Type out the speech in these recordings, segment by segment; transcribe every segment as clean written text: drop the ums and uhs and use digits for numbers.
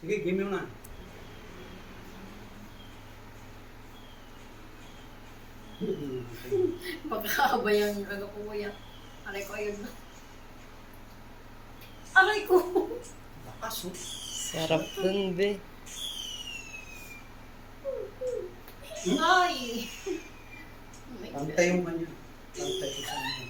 Sige, game mo na. Pagkakabayang yung ano ko kuya. Aray ko ayun na. Aray ko! Lakas, oh. Sarap dun, be. Ay! Oh my God. Pantay yung kanya. Pantay ko sa kanya.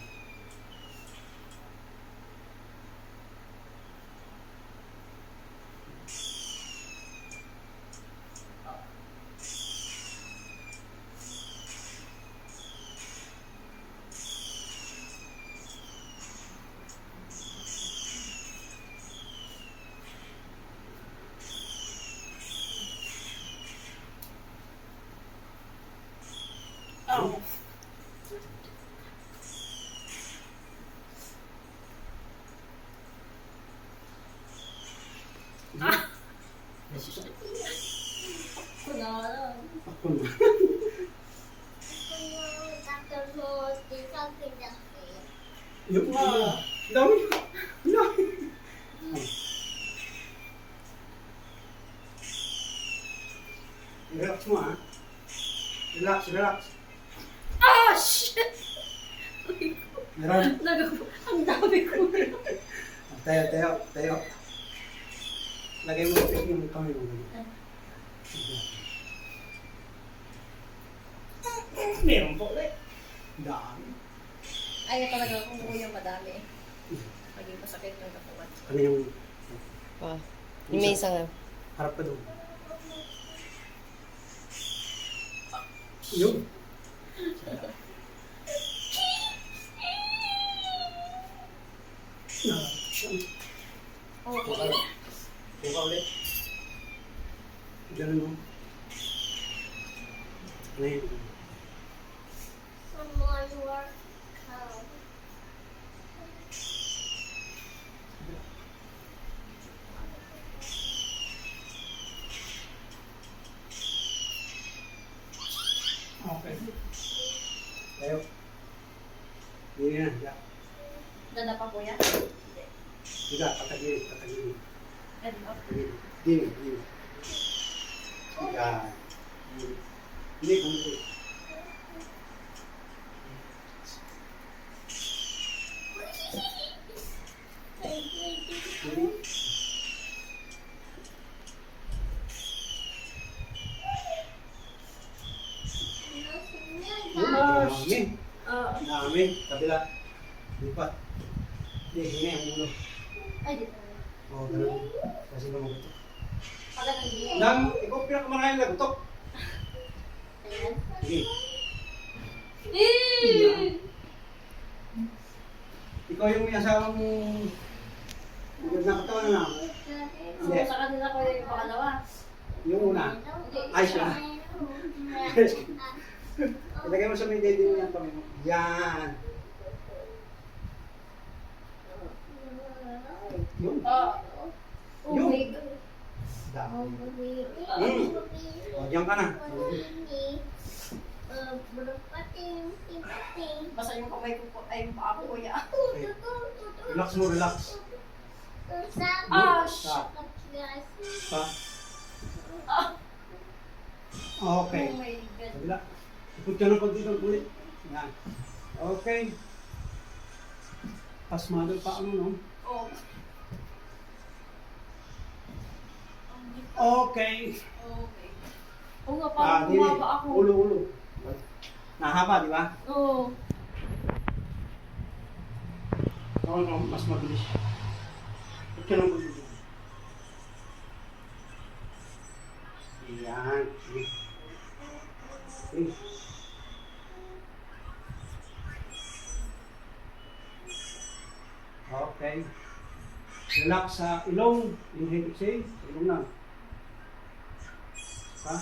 Oh. Ah! Kunalan. Ako na. Yung dami. Dami. Relax mo, ha? Relax, relax. Ah! Shit! Meron. Ang dami ko. Tayo, tayo, tayo. Lagay mo yung kamay mo. Meron po ulit. Dami. Ay, talaga kung kuya madami. Maging masakit yung katawan. Ano yung Pa. Yung may isang, harap ka doon? Yung. Oh, Buka ulit. Buka ulit. Ganun mo. Ano yun? Okay. Tayo. Hindi na. Ya. dada pa kuya? Higa, patagilid, patagilid. And up. Dini, dini. Higa. Hindi, kumuli. Dami. Ah, Dami. Kabila. Lipat. Hindi, hinga yung ulo. ay, dito. Oo, ganun. Kasi lumagutok. Pala ng hindi. Dam, ikaw pinakamarayan lagutok. Ayan. Sige. Eh! Ikaw yung may asawa mong magod na katawan na. So, sa kanila ko yung pangalawa. Yung una. Hindi. Ay, siya. Ilagay mo sa may daddy mo yan kami. Yan. Yun. Ah. Oh Yung. my God. Dami. O, diyan ka na. Basta yung kamay ko po, ay yung paa ko kuya. Okay. Relax mo, relax. Ah, Pa. Ah. Okay. Oh my God. Kabila. Ikot ka ng konti ng ulit. Yan. Okay. Pasmado pa ano, no? Oh. Okay. Okay. Oo nga, Ah, parang dili. bumaba ako. Ulo, ulo. Nahaba, di ba? Oo. Oo, no, mas mabilis. Ikot ka ng konti. Yan. Sige. Sige. Okay. Relax sa ilong. Inhale, exhale. Sa ilong na. Ha?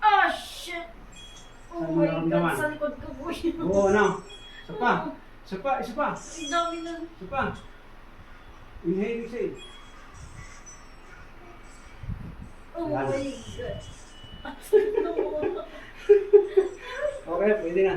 Ah, shit! Oh Saan mo my naramdaman? God, sa likod ko po yun. Oo, ano? Isa pa. Isa pa, isa pa. Ang dami na. Isa pa. Inhale, exhale. Oh Yan. my God. Okay, pwede na.